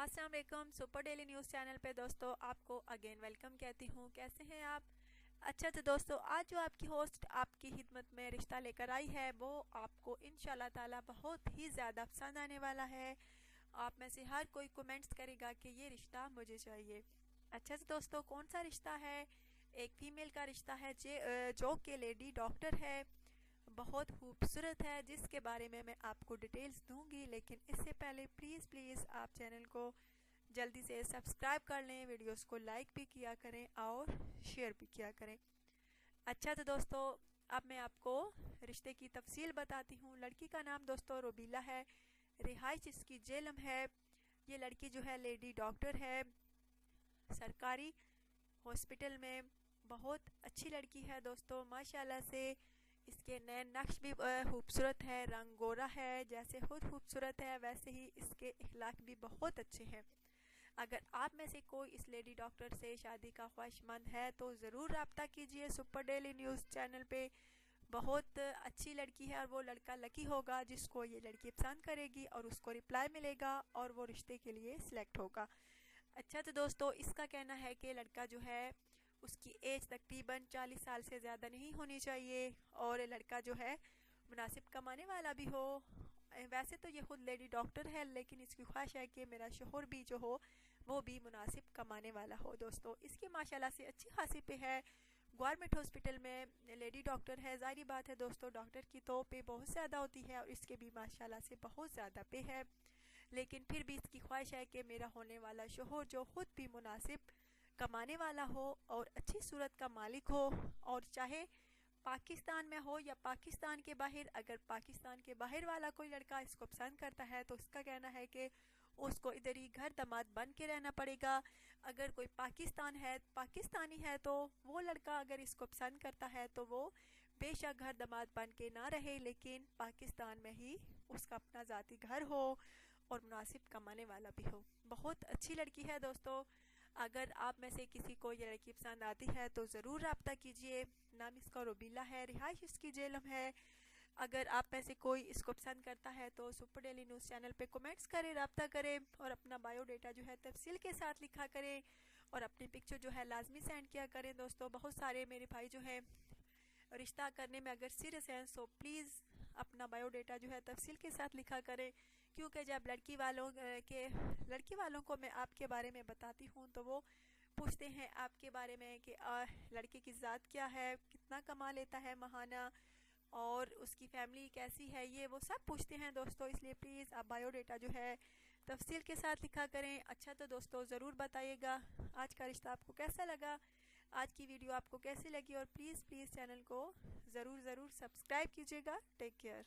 अस्सलाम वालेकुम। Super daily news channel पे दोस्तों आपको अगेन वेलकम कहती हूँ। कैसे हैं आप? अच्छा तो दोस्तों आज जो आपकी होस्ट आपकी खिदमत में रिश्ता लेकर आई है वो आपको इंशाल्लाह ताला बहुत ही ज़्यादा पसंद आने वाला है। आप में से हर कोई कमेंट्स करेगा कि ये रिश्ता मुझे चाहिए। अच्छा तो दोस्तों कौन सा रिश्ता है? एक फीमेल का रिश्ता है जो कि लेडी डॉक्टर है, बहुत खूबसूरत है, जिसके बारे में मैं आपको डिटेल्स दूंगी। लेकिन इससे पहले प्लीज़ आप चैनल को जल्दी से सब्सक्राइब कर लें, वीडियोस को लाइक भी किया करें और शेयर भी किया करें। अच्छा तो दोस्तों अब मैं आपको रिश्ते की तफसील बताती हूँ। लड़की का नाम दोस्तों रुबीला है, रिहाइश इसकी जेलम है। ये लड़की जो है लेडी डॉक्टर है, सरकारी हॉस्पिटल में। बहुत अच्छी लड़की है दोस्तों माशाल्लाह से। इसके नैन नक्श भी खूबसूरत है, रंग गोरा है, जैसे खुद खूबसूरत है वैसे ही इसके इखलाक भी बहुत अच्छे हैं। अगर आप में से कोई इस लेडी डॉक्टर से शादी का ख्वाहिशमंद है तो ज़रूर रब्ता कीजिए सुपर डेली न्यूज़ चैनल पे। बहुत अच्छी लड़की है और वो लड़का लकी होगा जिसको ये लड़की पसंद करेगी और उसको रिप्लाई मिलेगा और वो रिश्ते के लिए सिलेक्ट होगा। अच्छा तो दोस्तों इसका कहना है कि लड़का जो है उसकी एज तकरीबन 40 साल से ज़्यादा नहीं होनी चाहिए और लड़का जो है मुनासिब कमाने वाला भी हो। वैसे तो ये खुद लेडी डॉक्टर है लेकिन इसकी ख्वाहिश है कि मेरा शोहर भी जो हो वो भी मुनासिब कमाने वाला हो। दोस्तों इसकी माशाल्लाह से अच्छी खासी पे है, गवर्नमेंट हॉस्पिटल में लेडी डॉक्टर है। जाहिर बात है दोस्तों डॉक्टर की तो पे बहुत ज़्यादा होती है और इसके भी माशाल्लाह से बहुत ज़्यादा पे है। लेकिन फिर भी इसकी ख्वाहिश है कि मेरा होने वाला शोहर जो खुद भी मुनासिब कमाने वाला हो और अच्छी सूरत का मालिक हो, और चाहे पाकिस्तान में हो या पाकिस्तान के बाहर। अगर पाकिस्तान के बाहर वाला कोई लड़का इसको पसंद करता है तो इसका कहना है कि उसको इधर ही घर दामाद बन के रहना पड़ेगा। अगर कोई पाकिस्तानी है तो वो लड़का अगर इसको पसंद करता है तो वो बेशक घर दामाद बन के ना रहे लेकिन पाकिस्तान में ही उसका अपना ज़ाती घर हो और मुनासिब कमाने वाला भी हो। बहुत अच्छी लड़की है दोस्तों। अगर आप में से किसी को ये लड़की पसंद आती है तो ज़रूर रब्ता कीजिए। नाम इसका रुबीला है, रिहाइश इसकी जेलम है। अगर आप में से कोई इसको पसंद करता है तो सुपर डेली न्यूज़ चैनल पे कमेंट्स करें, रब्ता करें और अपना बायोडेटा जो है तफसील के साथ लिखा करें और अपनी पिक्चर जो है लाजमी सेंड किया करें। दोस्तों बहुत सारे मेरे भाई जो है रिश्ता करने में अगर सीरियस हैं सो प्लीज़ अपना बायोडेटा जो है तफसील के साथ लिखा करें, क्योंकि जब लड़की वालों को मैं आपके बारे में बताती हूँ तो वो पूछते हैं आपके बारे में कि लड़के की ज़ात क्या है, कितना कमा लेता है महाना और उसकी फैमिली कैसी है, ये वो सब पूछते हैं दोस्तों। इसलिए प्लीज़ आप बायोडेटा जो है तफसील के साथ लिखा करें। अच्छा तो दोस्तों ज़रूर बताइएगा आज का रिश्ता आपको कैसा लगा, आज की वीडियो आपको कैसी लगी और प्लीज़ चैनल को ज़रूर सब्सक्राइब कीजिएगा। Take care.